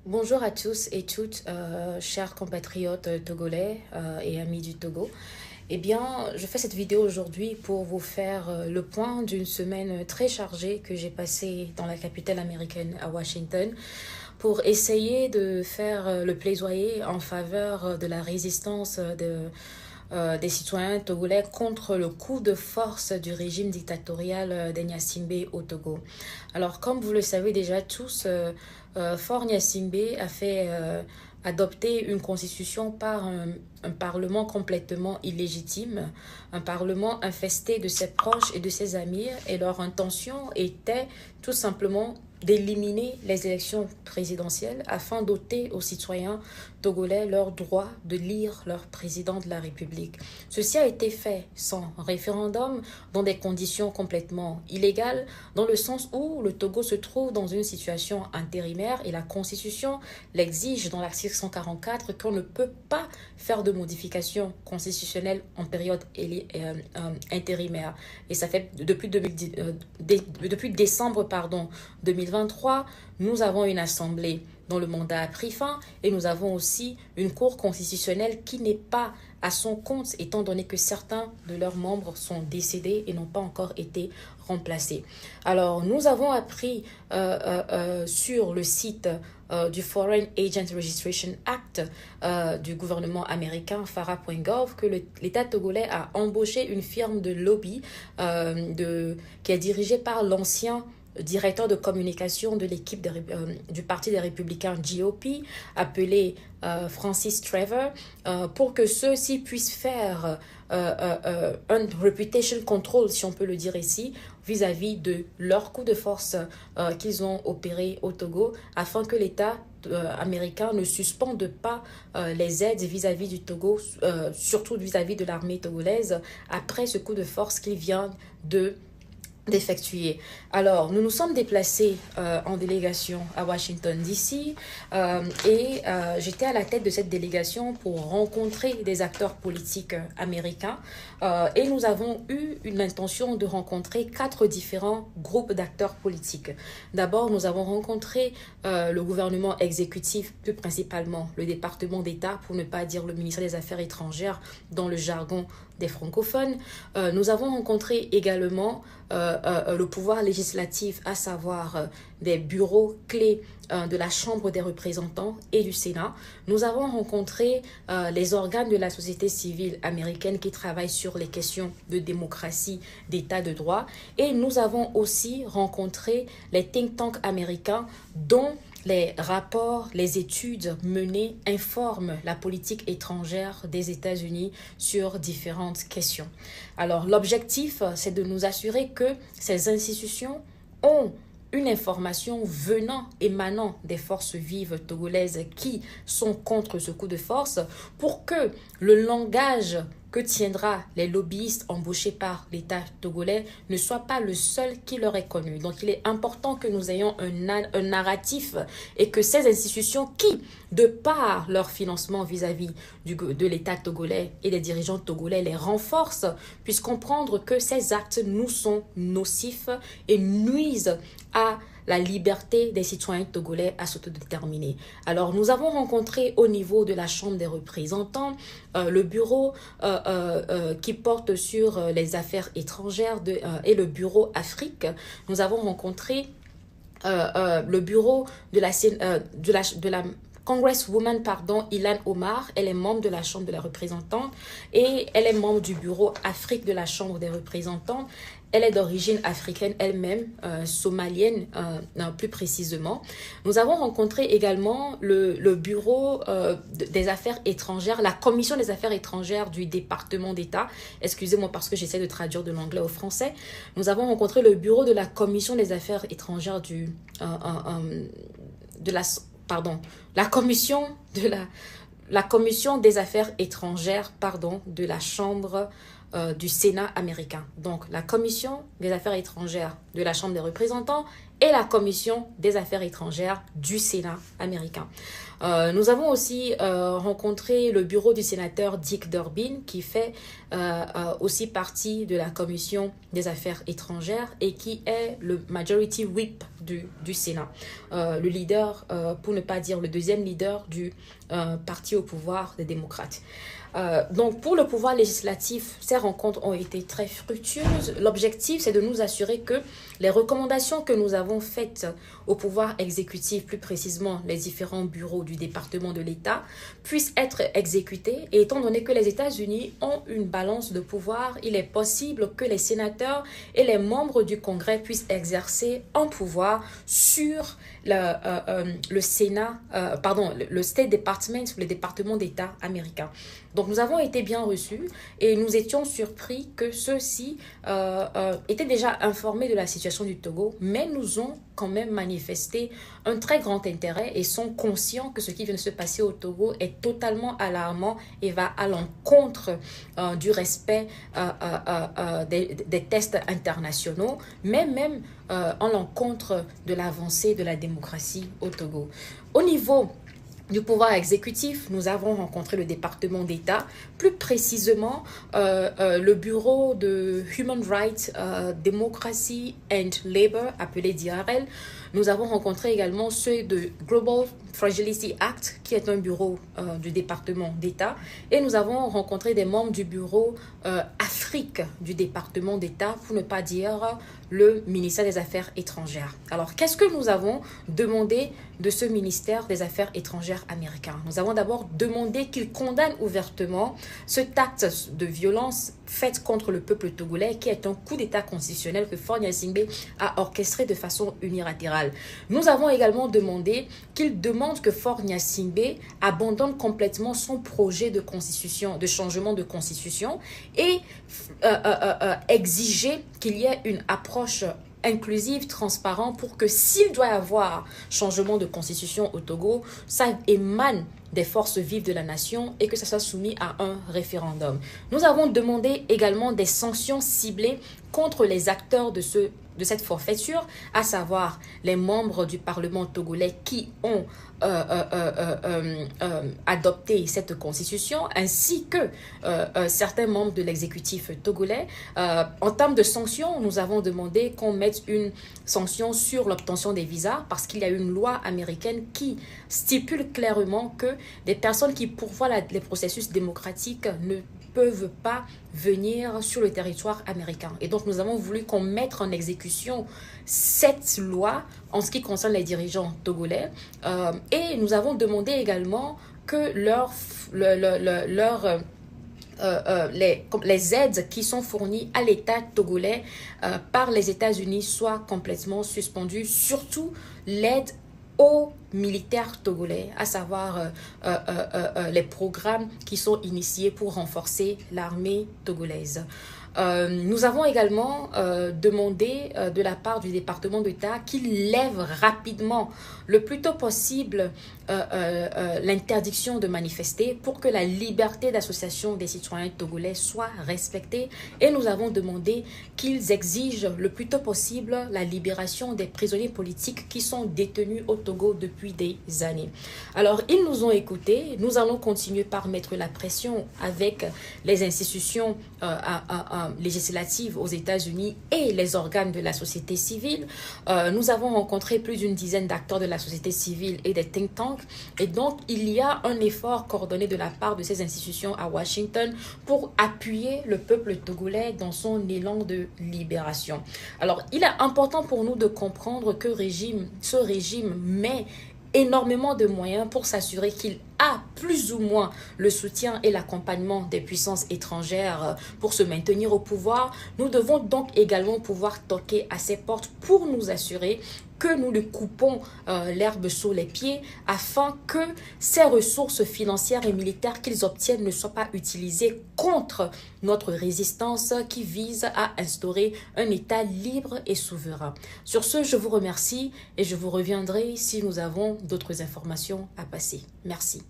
Bonjour à tous et toutes, chers compatriotes togolais et amis du Togo. Eh bien, je fais cette vidéo aujourd'hui pour vous faire le point d'une semaine très chargée que j'ai passée dans la capitale américaine à Washington pour essayer de faire le plaidoyer en faveur de la résistance des citoyens togolais contre le coup de force du régime dictatorial d'Enyasimbe au Togo. Alors, comme vous le savez déjà tous, Faure Gnassingbé a fait adopter une constitution par un parlement complètement illégitime, un parlement infesté de ses proches et de ses amis, et leur intention était tout simplement d'éliminer les élections présidentielles afin d'ôter aux citoyens togolais leur droit de lire leur président de la République. Ceci a été fait sans référendum, dans des conditions complètement illégales, dans le sens où le Togo se trouve dans une situation intérimaire et la Constitution l'exige dans l'article 144 qu'on ne peut pas faire de modifications constitutionnelles en période intérimaire. Et ça fait depuis décembre 2023, nous avons une assemblée dont le mandat a pris fin et nous avons aussi une cour constitutionnelle qui n'est pas à son compte étant donné que certains de leurs membres sont décédés et n'ont pas encore été remplacés. Alors nous avons appris sur le site du Foreign Agent Registration Act du gouvernement américain FARA.gov que l'État togolais a embauché une firme de lobby qui est dirigée par l'ancien directeur de communication de l'équipe du Parti des Républicains GOP, appelé Francis Trevor, pour que ceux-ci puissent faire un reputation control, si on peut le dire ici, vis-à-vis de leur coup de force qu'ils ont opéré au Togo, afin que l'État américain ne suspende pas les aides vis-à-vis du Togo, surtout vis-à-vis de l'armée togolaise, après ce coup de force qu'il vient d'effectuer. Alors, nous nous sommes déplacés en délégation à Washington, D.C. Et j'étais à la tête de cette délégation pour rencontrer des acteurs politiques américains et nous avons eu une intention de rencontrer 4 différents groupes d'acteurs politiques. D'abord, nous avons rencontré le gouvernement exécutif, plus principalement le département d'État, pour ne pas dire le ministère des Affaires étrangères dans le jargon des francophones. Nous avons rencontré également le pouvoir législatif, à savoir des bureaux clés de la Chambre des représentants et du Sénat. Nous avons rencontré les organes de la société civile américaine qui travaillent sur les questions de démocratie, d'état de droit. Et nous avons aussi rencontré les think tanks américains dont les rapports, les études menées informent la politique étrangère des États-Unis sur différentes questions. Alors, l'objectif, c'est de nous assurer que ces institutions ont une information émanant des forces vives togolaises qui sont contre ce coup de force pour que le langage que tiendra les lobbyistes embauchés par l'État togolais ne soit pas le seul qui leur est connu. Donc, il est important que nous ayons un narratif et que ces institutions qui, de par leur financement vis-à-vis de l'État togolais et des dirigeants togolais, les renforcent, puissent comprendre que ces actes nous sont nocifs et nuisent à la liberté des citoyens togolais à s'autodéterminer. Alors, nous avons rencontré au niveau de la Chambre des représentants le bureau qui porte sur les affaires étrangères et le bureau Afrique. Nous avons rencontré le bureau de la Congresswoman, Ilhan Omar. Elle est membre de la Chambre de la représentante et elle est membre du bureau Afrique de la Chambre des représentants. Elle est d'origine africaine elle-même, somalienne plus précisément. Nous avons rencontré également le bureau des affaires étrangères, la commission des affaires étrangères du département d'État. Excusez-moi parce que j'essaie de traduire de l'anglais au français. Nous avons rencontré le bureau de la commission des affaires étrangères la commission des affaires étrangères, de la Chambre du Sénat américain. Donc, la commission des affaires étrangères de la Chambre des représentants et la Commission des affaires étrangères du Sénat américain. Nous avons aussi rencontré le bureau du sénateur Dick Durbin qui fait aussi partie de la Commission des affaires étrangères et qui est le Majority Whip du Sénat. Le leader, pour ne pas dire le deuxième leader du parti au pouvoir des démocrates. Donc, pour le pouvoir législatif, ces rencontres ont été très fructueuses. L'objectif, c'est de nous assurer que les recommandations que nous avons faites au pouvoir exécutif, plus précisément les différents bureaux du département de l'État, puissent être exécutées. Et étant donné que les États-Unis ont une balance de pouvoir, il est possible que les sénateurs et les membres du Congrès puissent exercer un pouvoir sur le Sénat, le State Department, le département d'État américain. Donc, nous avons été bien reçus et nous étions surpris que ceux-ci étaient déjà informés de la situation du Togo, mais nous ont quand même manifesté un très grand intérêt et sont conscients que ce qui vient de se passer au Togo est totalement alarmant et va à l'encontre du respect des tests internationaux, mais même en l'encontre de l'avancée de la démocratie au Togo. Au niveau du pouvoir exécutif, nous avons rencontré le département d'État, plus précisément le bureau de Human Rights, Democracy and Labor, appelé DRL. Nous avons rencontré également ceux de Global Fragility Act, qui est un bureau du département d'État. Et nous avons rencontré des membres du bureau Afrique du département d'État, pour ne pas dire le ministère des Affaires étrangères. Alors, qu'est-ce que nous avons demandé de ce ministère des Affaires étrangères américain? Nous avons d'abord demandé qu'il condamne ouvertement cet acte de violence faite contre le peuple togolais, qui est un coup d'État constitutionnel que Faure Gnassingbé a orchestré de façon unilatérale. Nous avons également demandé qu'il demande que Faure Gnassingbé abandonne complètement son projet de constitution, de changement de constitution, et exiger qu'il y ait une approche inclusive, transparente, pour que s'il doit y avoir changement de constitution au Togo, ça émane des forces vives de la nation et que ça soit soumis à un référendum. Nous avons demandé également des sanctions ciblées contre les acteurs de cette forfaiture, à savoir les membres du Parlement togolais qui ont adopté cette constitution, ainsi que certains membres de l'exécutif togolais. En termes de sanctions, nous avons demandé qu'on mette une sanction sur l'obtention des visas, parce qu'il y a une loi américaine qui stipule clairement que des personnes qui pourvoient les processus démocratiques ne peuvent pas venir sur le territoire américain. Et donc, nous avons voulu qu'on mette en exécution cette loi en ce qui concerne les dirigeants togolais. Et nous avons demandé également que les aides qui sont fournies à l'État togolais par les États-Unis soient complètement suspendues, surtout l'aide aux militaires togolais, à savoir les programmes qui sont initiés pour renforcer l'armée togolaise. Nous avons également demandé de la part du département d'État qu'il lève rapidement, le plus tôt possible, l'interdiction de manifester pour que la liberté d'association des citoyens togolais soit respectée. Et nous avons demandé qu'ils exigent le plus tôt possible la libération des prisonniers politiques qui sont détenus au Togo depuis des années. Alors, ils nous ont écoutés. Nous allons continuer par mettre la pression avec les institutions législatives aux États-Unis et les organes de la société civile. Nous avons rencontré plus d'une dizaine d'acteurs de la société civile et des think tanks. Et donc, il y a un effort coordonné de la part de ces institutions à Washington pour appuyer le peuple togolais dans son élan de libération. Alors, il est important pour nous de comprendre que ce régime met énormément de moyens pour s'assurer qu'il a plus ou moins le soutien et l'accompagnement des puissances étrangères pour se maintenir au pouvoir. Nous devons donc également pouvoir toquer à ses portes pour nous assurer que nous lui coupons l'herbe sous les pieds afin que ces ressources financières et militaires qu'ils obtiennent ne soient pas utilisées contre notre résistance qui vise à instaurer un État libre et souverain. Sur ce, je vous remercie et je vous reviendrai si nous avons d'autres informations à passer. Merci.